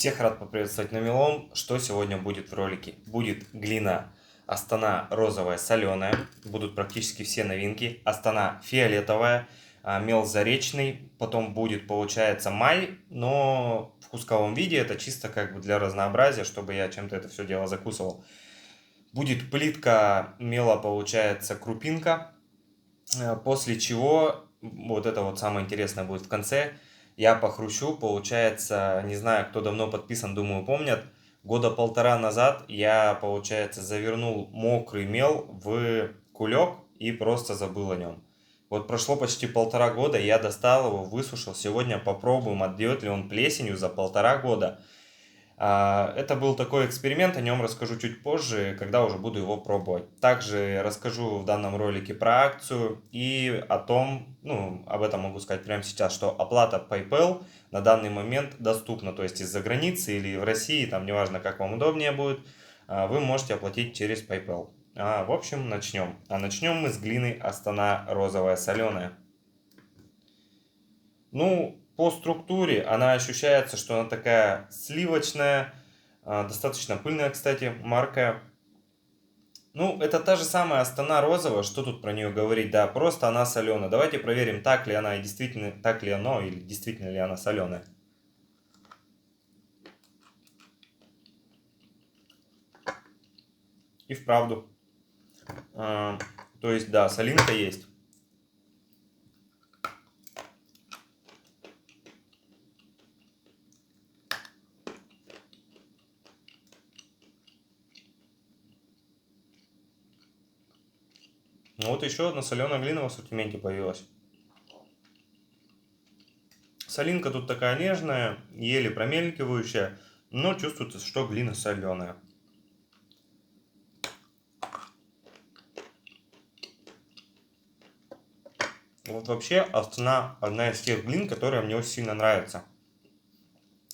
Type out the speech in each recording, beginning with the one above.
Всех рад поприветствовать на мелом. Что сегодня будет в ролике? Будет глина Астана розовая соленая. Будут практически все новинки. Астана фиолетовая. Мел заречный. Потом будет, получается, май. Но в кусковом виде. Это чисто как бы для разнообразия, чтобы я чем-то это все дело закусывал. Будет плитка мела, получается, крупинка. После чего, вот это вот самое интересное будет в конце, я похрущу, получается, не знаю, кто давно подписан, думаю, помнят, года полтора назад я, получается, завернул мокрый мел в кулек и просто забыл о нем. Вот прошло почти полтора года, я достал его, высушил, сегодня попробуем, отдает ли он плесенью за полтора года. Это был такой эксперимент, о нем расскажу чуть позже, когда уже буду его пробовать. Также расскажу в данном ролике про акцию и о том, ну, об этом могу сказать прямо сейчас, что оплата PayPal на данный момент доступна, то есть из-за границы или в России, там неважно, как вам удобнее будет, вы можете оплатить через PayPal. В общем, начнем. Начнем мы с глины Астана розовая соленая. Ну, по структуре она ощущается, что она такая сливочная, достаточно пыльная, кстати, марка. Ну, это та же самая Астана розовая, что тут про нее говорить, да, просто она соленая. Давайте проверим, так ли она и действительно, так ли оно, или действительно ли она соленая. И вправду. То есть, да, солинка есть. Ну вот еще одна соленая глина в ассортименте появилась. Солинка тут такая нежная, еле промелькивающая, но чувствуется, что глина соленая. Вот вообще Астана одна из тех глин, которая мне очень сильно нравится.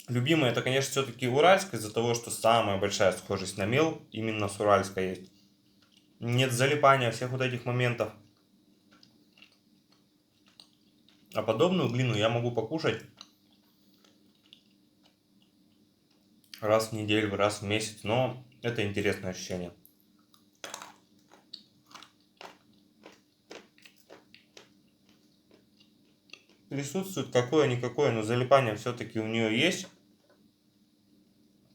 Любимая это, конечно, все-таки уральская, из-за того, что самая большая схожесть на мел именно с уральской есть. Нет залипания всех вот этих моментов. А подобную глину я могу покушать раз в неделю, раз в месяц, но это интересное ощущение. Присутствует какое-никакое, но залипание все-таки у нее есть.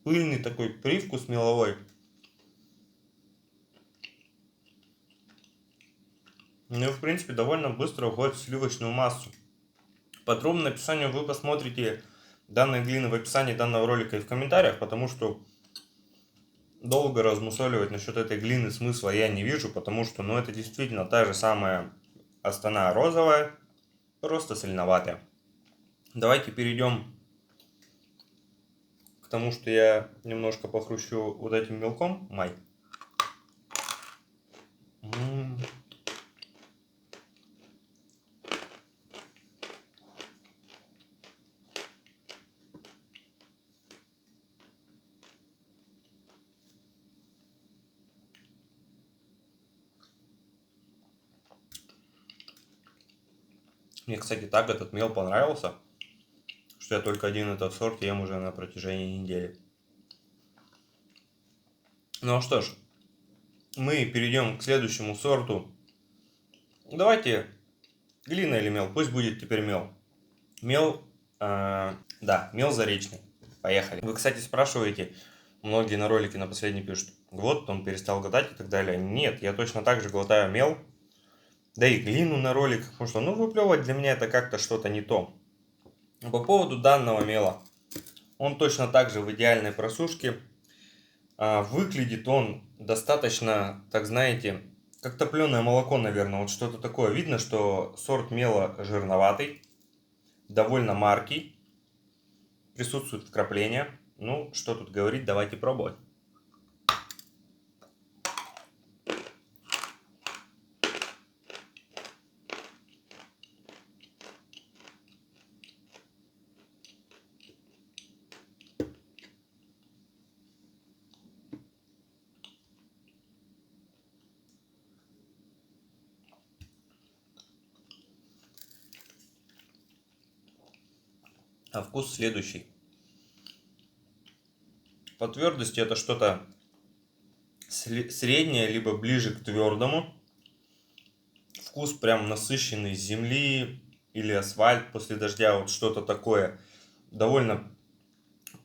Пыльный такой привкус меловой. Ну и в принципе довольно быстро уходит в сливочную массу. Подробное описание вы посмотрите данной глины в описании данного ролика и в комментариях, потому что долго размусоливать насчет этой глины смысла я не вижу, потому что, ну, это действительно та же самая Астана розовая, просто соленоватая. Давайте перейдем к тому, что я немножко похрущу вот этим мелком, май. Мне, кстати, так этот мел понравился, что я только один этот сорт ем уже на протяжении недели. Ну что ж, мы перейдем к следующему сорту. Давайте глина или мел, пусть будет теперь мел. Мел, да, мел заречный. Поехали. Вы, кстати, спрашиваете, многие на ролике на последний пишут, вот он перестал глотать и так далее. Нет, я точно так же глотаю мел, да и глину на ролик, потому что, ну, выплевывать для меня это как-то что-то не то. По поводу данного мела, он точно так же в идеальной просушке. Выглядит он достаточно, так знаете, как топленое молоко, наверное, вот что-то такое. Видно, что сорт мела жирноватый, довольно маркий, присутствуют вкрапления. Ну, что тут говорить, давайте пробовать. А вкус следующий. По твердости это что-то среднее, либо ближе к твердому. Вкус прям насыщенный земли или асфальт после дождя, вот что-то такое. Довольно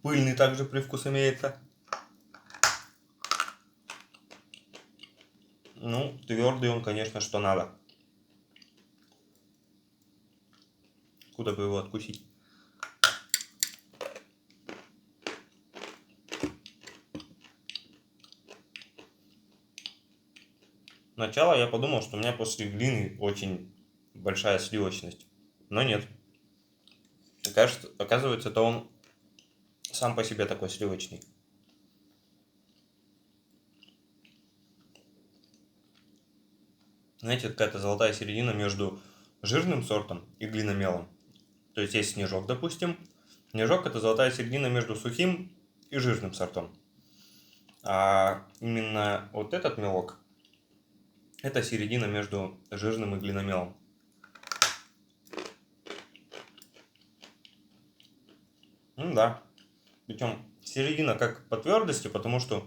пыльный также привкус имеется. Ну, твердый он, конечно, что надо. Куда бы его откусить? Сначала я подумал, что у меня после глины очень большая сливочность. Но нет. Кажется, оказывается, это он сам по себе такой сливочный. Знаете, какая-то золотая середина между жирным сортом и глиномелом. То есть есть снежок, допустим. Снежок это золотая середина между сухим и жирным сортом. А именно вот этот мелок это середина между жирным и глиномелом. Ну да. Причем середина как по твердости, потому что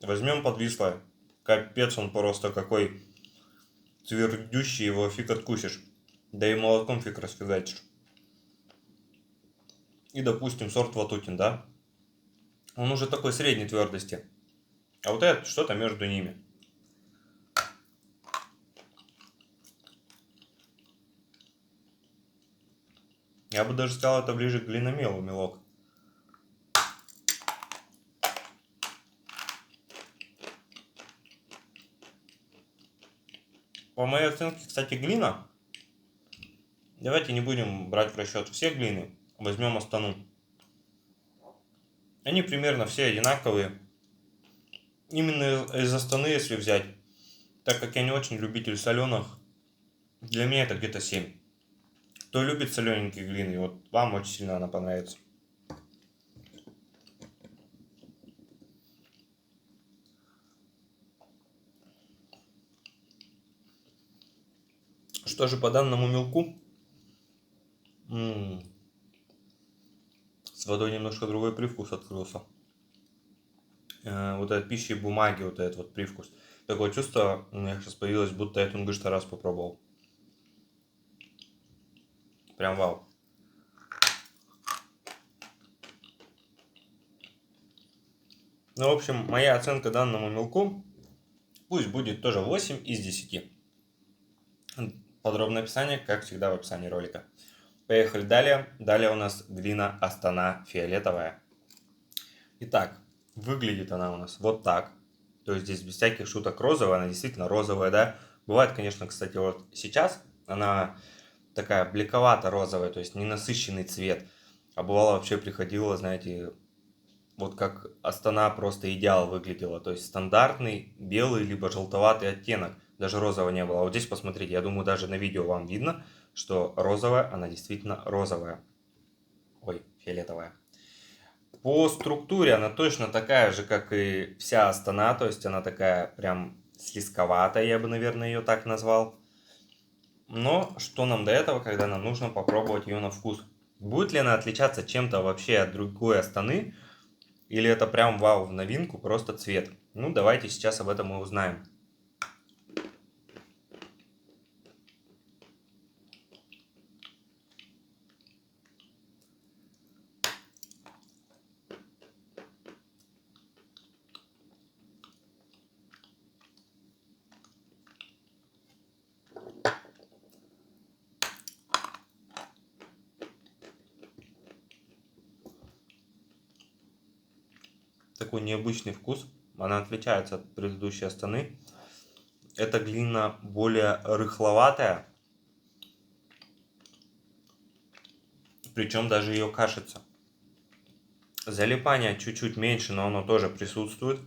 возьмем подвислое. Капец он просто какой твердющий, его фиг откусишь. Да и молоком фиг расфигачишь. И допустим сорт Ватутин, да? Он уже такой средней твердости. А вот это что-то между ними. Я бы даже сказал, это ближе к глиномелу мелок. По моей оценке, кстати, глина. Давайте не будем брать в расчет все глины. Возьмем Астану. Они примерно все одинаковые. Именно из Астаны, если взять, так как я не очень любитель соленых, для меня это где-то 7. Кто любит солененькие глины, вот вам очень сильно она понравится. Что же по данному мелку? С водой немножко другой привкус открылся. Вот этот пищи бумаги, вот этот вот привкус. Такое чувство у меня сейчас появилось, будто я тунгышта раз попробовал. Прям вау. Ну, в общем, моя оценка данному мелку пусть будет тоже 8 из 10. Подробное описание, как всегда, в описании ролика. Поехали далее. Далее у нас глина Астана фиолетовая. Итак, выглядит она у нас вот так. То есть здесь без всяких шуток розовая, она действительно розовая, да. Бывает, конечно, кстати, вот сейчас она такая блековато-розовая, то есть ненасыщенный цвет. А бывало вообще приходило, знаете, вот как Астана просто идеал выглядела. То есть стандартный белый либо желтоватый оттенок. Даже розового не было. А вот здесь посмотрите, я думаю, даже на видео вам видно, что розовая, она действительно розовая. Ой, фиолетовая. По структуре она точно такая же, как и вся Астана. То есть она такая прям слизковатая, я бы, наверное, ее так назвал. Но что нам до этого, когда нам нужно попробовать ее на вкус? Будет ли она отличаться чем-то вообще от другой Астаны? Или это прям вау в новинку, просто цвет? Ну, давайте сейчас об этом и узнаем. Такой необычный вкус. Она отличается от предыдущей Астаны. Эта глина более рыхловатая. Причем даже ее кашица. Залипание чуть-чуть меньше, но оно тоже присутствует.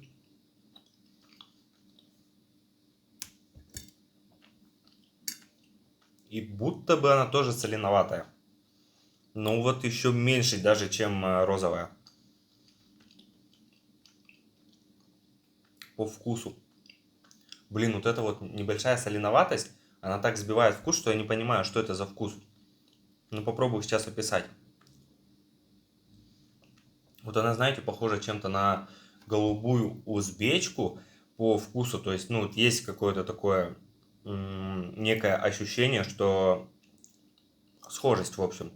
И будто бы она тоже соленоватая. Но вот еще меньше даже, чем розовая. По вкусу. Блин, вот эта вот небольшая соленоватость, она так сбивает вкус, что я не понимаю, что это за вкус. Ну попробую сейчас описать. Вот она, знаете, похожа чем-то на голубую узбечку по вкусу. То есть, ну, вот есть какое-то такое некое ощущение, что схожесть, в общем.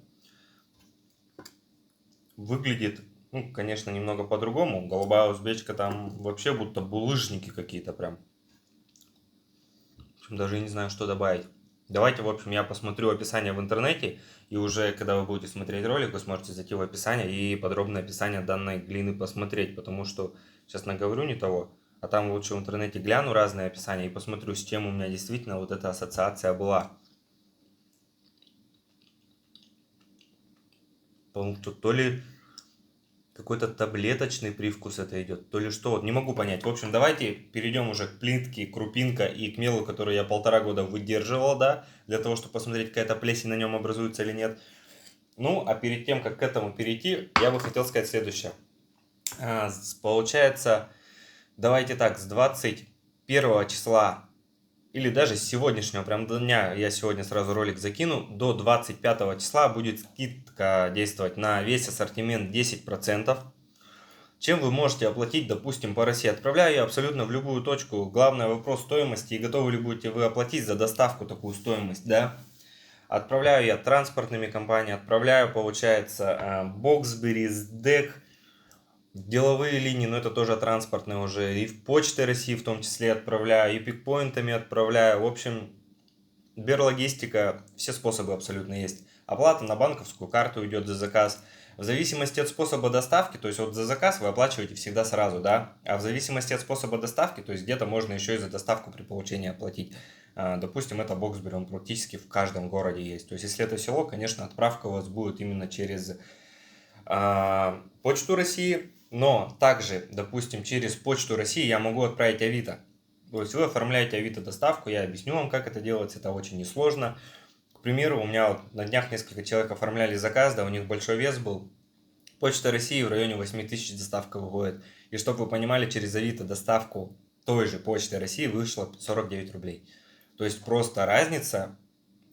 Выглядит, ну, конечно, немного по-другому. Голубая узбечка там вообще будто булыжники какие-то прям. В общем, даже не знаю, что добавить. Давайте, в общем, я посмотрю описание в интернете, и уже, когда вы будете смотреть ролик, вы сможете зайти в описание и подробное описание данной глины посмотреть, потому что сейчас наговорю не того, а там лучше в интернете гляну разные описания и посмотрю, с чем у меня действительно вот эта ассоциация была. Потому что то ли какой-то таблеточный привкус это идет, то ли что, вот не могу понять. В общем, давайте перейдем уже к плитке, крупинка и к мелу, который я 1,5 года выдерживал, да, для того, чтобы посмотреть, какая-то плесень на нем образуется или нет. Ну, а перед тем, как к этому перейти, я бы хотел сказать следующее. Получается, давайте так, с 21 числа или даже с сегодняшнего прям дня, я сегодня сразу ролик закину, до 25 числа будет скидка действовать на весь ассортимент 10%. Чем вы можете оплатить, допустим, по России? Отправляю я абсолютно в любую точку. Главный вопрос стоимости, и готовы ли будете вы оплатить за доставку такую стоимость, да? Отправляю я транспортными компаниями, отправляю, получается, Боксбери, СДЭК, деловые линии, но это тоже транспортные уже, и в Почты России в том числе отправляю, и пикпоинтами отправляю. В общем, Берлогистика, все способы абсолютно есть. Оплата на банковскую карту идет за заказ. В зависимости от способа доставки, то есть вот за заказ вы оплачиваете всегда сразу, да, а в зависимости от способа доставки, то есть где-то можно еще и за доставку при получении оплатить. Допустим, это Боксбери, он практически в каждом городе есть. То есть если это село, конечно, отправка у вас будет именно через Почту России, но также, допустим, через Почту России я могу отправить Авито. То есть вы оформляете Авито доставку, я объясню вам, как это делается, это очень несложно. К примеру, у меня вот на днях несколько человек оформляли заказ, да, у них большой вес был. Почта России в районе 8000 доставка выходит. И чтобы вы понимали, через Авито доставку той же Почты России вышло 49 рублей. То есть просто разница.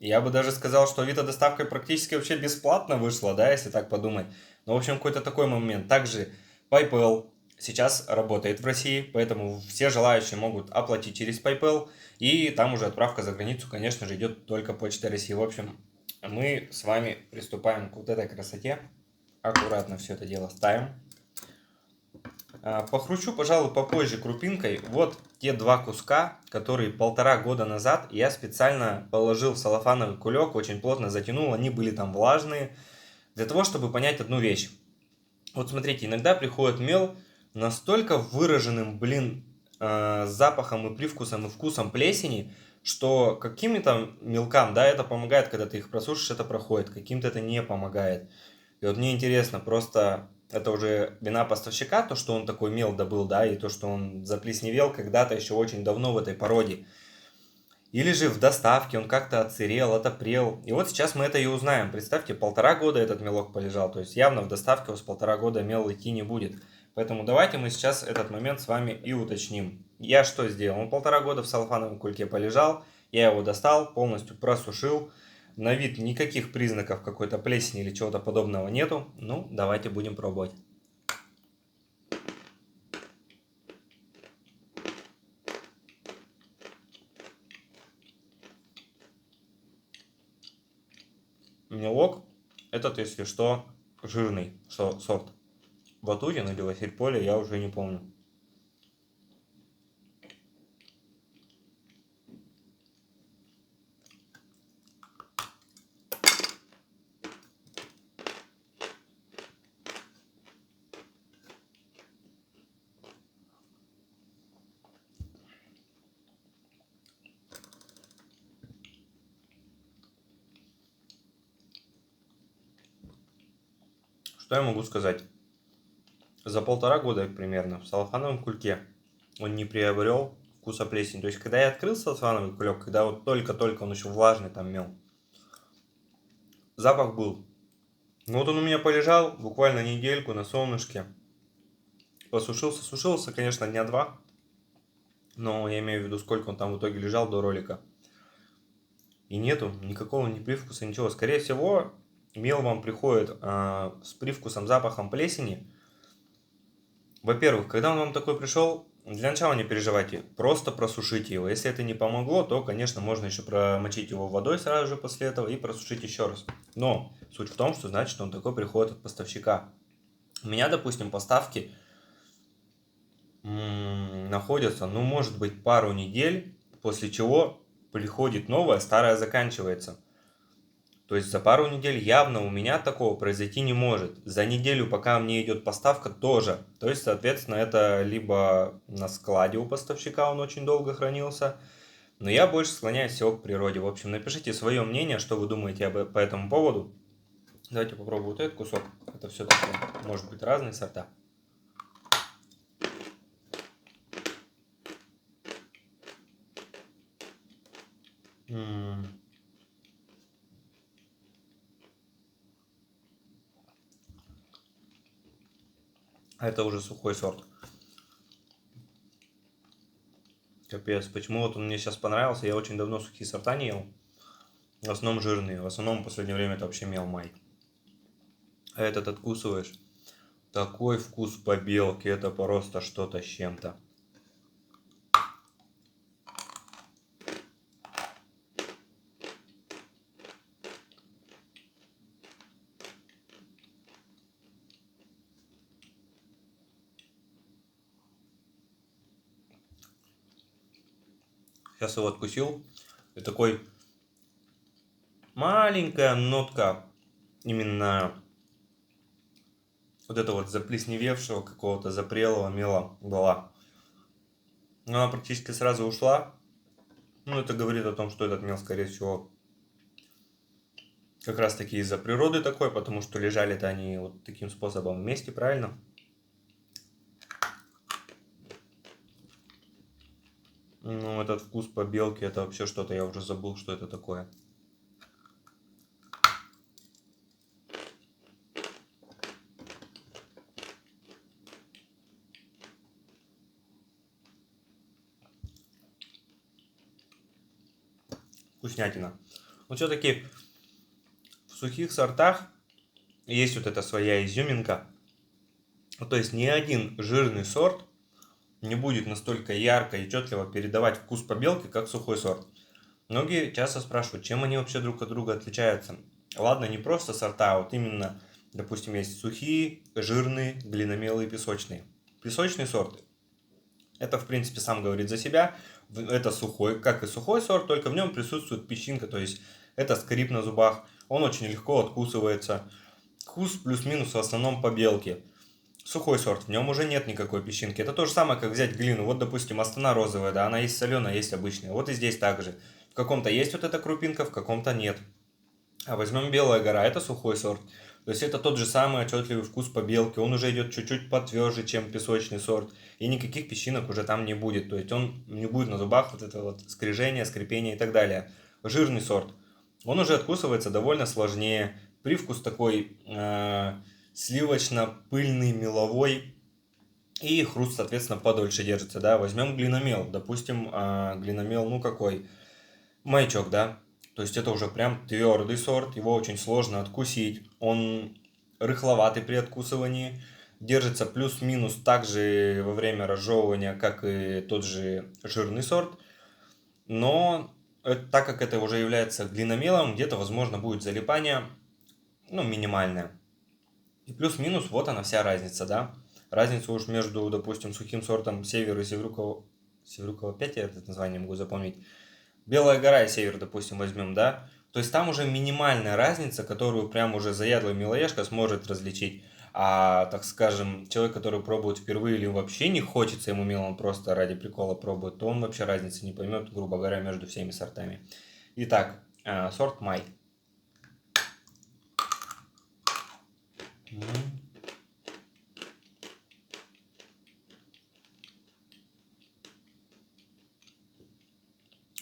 Я бы даже сказал, что Авито доставка практически вообще бесплатно вышла, да, если так подумать. Но, в общем, какой-то такой момент. Также PayPal сейчас работает в России, поэтому все желающие могут оплатить через PayPal, и там уже отправка за границу, конечно же, идет только Почта России. В общем, мы с вами приступаем к вот этой красоте. Аккуратно все это дело ставим. Похрущу, пожалуй, попозже крупинкой. Вот те два куска, которые 1,5 года назад я специально положил в салофановый кулек, очень плотно затянул, они были там влажные, для того, чтобы понять одну вещь. Вот смотрите, иногда приходит мел настолько выраженным, запахом и привкусом и вкусом плесени, что каким-то мелкам, да, это помогает, когда ты их просушишь, это проходит, каким-то это не помогает. И вот мне интересно, просто это уже вина поставщика, то, что он такой мел добыл, да, и то, что он заплесневел когда-то еще очень давно в этой породе. Или же в доставке он как-то отсырел, отопрел. И вот сейчас мы это и узнаем. Представьте, 1,5 года этот мелок полежал. То есть явно в доставке у вас 1,5 года мел идти не будет. Поэтому давайте мы сейчас этот момент с вами и уточним. Я что сделал? Он 1,5 года в салофановом кульке полежал. Я его достал, полностью просушил. На вид никаких признаков какой-то плесени или чего-то подобного нету. Ну, давайте будем пробовать. Мелок этот, если что, жирный сорт. Ватутин или Васильполе, я уже не помню. Что я могу сказать? За 1,5 года примерно в салофановом кульке он не приобрел вкуса плесени. То есть, когда я открыл салофановый кулек, когда вот только-только он еще влажный там мел, запах был. Ну вот он у меня полежал буквально недельку на солнышке. Сушился, конечно, дня 2. Но я имею в виду, сколько он там в итоге лежал до ролика. И нету никакого ни привкуса, ничего. Скорее всего, мел вам приходит с привкусом, запахом плесени. Во-первых, когда он вам такой пришел, для начала не переживайте, просто просушите его. Если это не помогло, то, конечно, можно еще промочить его водой сразу же после этого и просушить еще раз. Но суть в том, что значит он такой приходит от поставщика. У меня, допустим, поставки находятся, ну, может быть, пару недель, после чего приходит новое, старое заканчивается. То есть за пару недель явно у меня такого произойти не может. За неделю, пока мне идет поставка, тоже. То есть, соответственно, это либо на складе у поставщика он очень долго хранился, но я больше склоняюсь всего к природе. В общем, напишите свое мнение, что вы думаете по этому поводу. Давайте попробую вот этот кусок. Это все-таки может быть разные сорта. Это уже сухой сорт. Капец, почему вот он мне сейчас понравился? Я очень давно сухие сорта не ел. В основном жирные. В основном в последнее время это вообще мел май. А этот откусываешь. Такой вкус побелки. Это просто что-то с чем-то. Сейчас его откусил. И такой маленькая нотка именно вот это вот заплесневевшего какого-то запрелого мела была. Но она практически сразу ушла. Ну, это говорит о том, что этот мел, скорее всего, как раз таки из-за природы такой, потому что лежали-то они вот таким способом вместе, правильно? Ну, этот вкус побелки, это вообще что-то, я уже забыл, что это такое. Вкуснятина. Но все-таки в сухих сортах есть вот эта своя изюминка. То есть ни один жирный сорт не будет настолько ярко и отчетливо передавать вкус побелки, как сухой сорт. Многие часто спрашивают, чем они вообще друг от друга отличаются. Ладно, не просто сорта, а вот именно, допустим, есть сухие, жирные, глиномелые, песочные. Песочные сорты. Это, в принципе, сам говорит за себя. Это сухой, как и сухой сорт, только в нем присутствует песчинка, то есть это скрип на зубах. Он очень легко откусывается. Вкус плюс-минус в основном побелки. Сухой сорт, в нем уже нет никакой песчинки. Это то же самое, как взять глину. Вот, допустим, Астана розовая, да, она есть соленая, есть обычная. Вот и здесь также. В каком-то есть вот эта крупинка, в каком-то нет. А возьмем Белая гора, это сухой сорт. То есть это тот же самый отчетливый вкус побелки. Он уже идет чуть-чуть потверже, чем песочный сорт. И никаких песчинок уже там не будет. То есть он не будет на зубах вот это вот скрежение, скрипение и так далее. Жирный сорт. Он уже откусывается довольно сложнее. Привкус такой сливочно-пыльный, меловой. И хруст, соответственно, подольше держится, да. Возьмем глиномел. Допустим, глиномел, ну какой? Маячок, да. То есть это уже прям твердый сорт. Его очень сложно откусить. Он рыхловатый при откусывании. Держится плюс-минус так же во время разжевывания, как и тот же жирный сорт. Но так как это уже является глиномелом, где-то, возможно, будет залипание, ну, минимальное. И плюс-минус, вот она вся разница, да. Разница уж между, допустим, сухим сортом Север и Севрюкова... Севрюкова 5, я это название могу запомнить. Белая гора и Север, допустим, возьмем, да. То есть там уже минимальная разница, которую прям уже заядлый мелоежка сможет различить. А, так скажем, человек, который пробует впервые или вообще не хочется ему мел, он просто ради прикола пробует, то он вообще разницы не поймет, грубо говоря, между всеми сортами. Итак, сорт Май.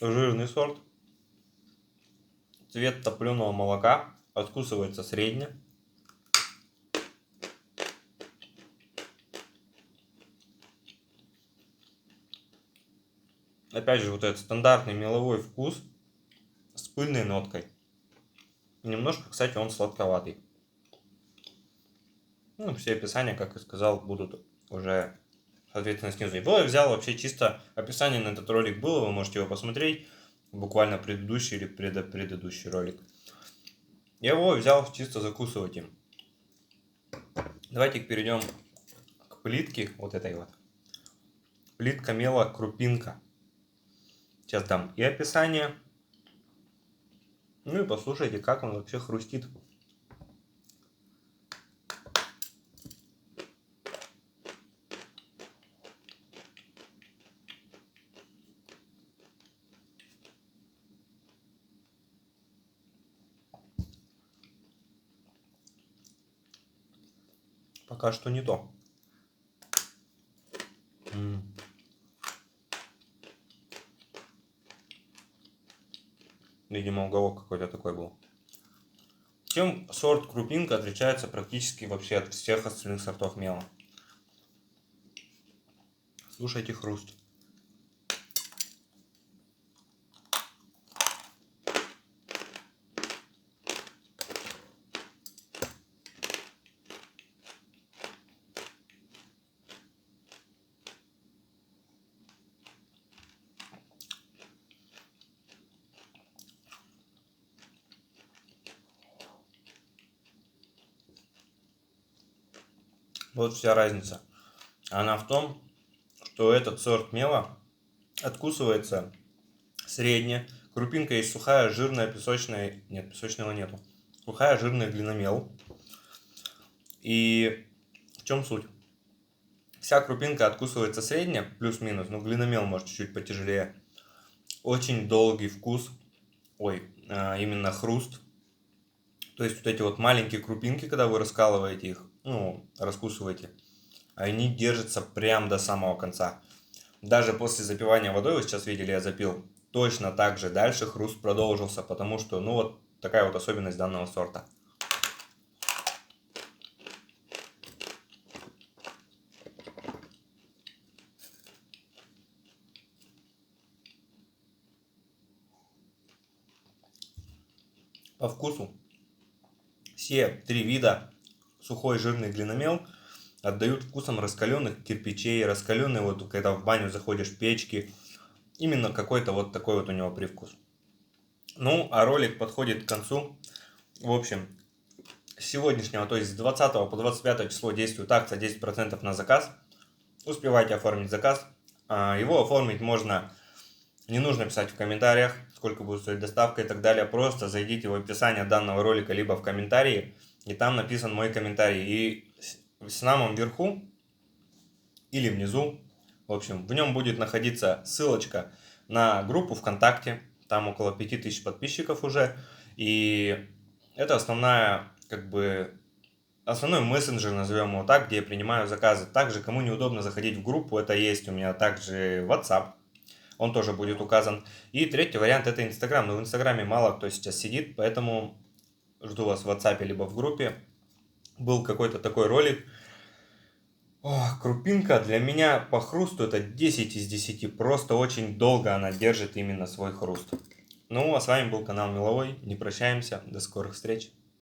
Жирный сорт. Цвет топленого молока. Откусывается средне. Опять же, вот этот стандартный меловой вкус с пыльной ноткой. Немножко, кстати, он сладковатый. Ну, все описания, как и сказал, будут уже, соответственно, снизу. Его я взял вообще чисто, описание на этот ролик было, вы можете его посмотреть, буквально предыдущий или предыдущий ролик. Я его взял чисто закусывать им. Давайте перейдем к плитке вот этой вот. Плитка мела крупинка. Сейчас дам и описание. Ну и послушайте, как он вообще хрустит. Пока что не то. Видимо, уголок какой-то такой был. Чем сорт крупинка отличается практически вообще от всех остальных сортов мела? Слушайте хруст. Вот вся разница. Она в том, что этот сорт мела откусывается средне. Крупинка есть сухая, жирная, песочная. Нет, песочного нету. Сухая, жирная, глиномел. И в чем суть? Вся крупинка откусывается средне, плюс-минус, но глиномел может чуть-чуть потяжелее. Очень долгий вкус. Именно хруст. То есть вот эти вот маленькие крупинки, когда вы раскалываете их, раскусываете, они держатся прям до самого конца. Даже после запивания водой, вы сейчас видели, я запил, точно так же дальше хруст продолжился, потому что, вот такая вот особенность данного сорта. По вкусу все три вида, сухой, жирный, глиномел, отдают вкусом раскаленных кирпичей, раскаленный вот когда в баню заходишь, печки. Именно какой-то вот такой вот у него привкус. А ролик подходит к концу. В общем, с сегодняшнего, то есть с 20 по 25 число действует акция 10% на заказ. Успевайте оформить заказ. Его оформить можно, не нужно писать в комментариях, сколько будет стоить доставка и так далее. Просто зайдите в описание данного ролика, либо в комментарии, и там написан мой комментарий. И в самом верху или внизу, в общем, в нем будет находиться ссылочка на группу ВКонтакте. Там около 5000 подписчиков уже. И это основной мессенджер, назовем его так, где я принимаю заказы. Также, кому неудобно заходить в группу, это есть у меня также WhatsApp. Он тоже будет указан. И третий вариант — это Instagram. Но в Инстаграме мало кто сейчас сидит, поэтому жду вас в WhatsApp либо в группе. Был какой-то такой ролик. Крупинка для меня по хрусту это 10 из 10. Просто очень долго она держит именно свой хруст. А с вами был канал Меловой. Не прощаемся. До скорых встреч.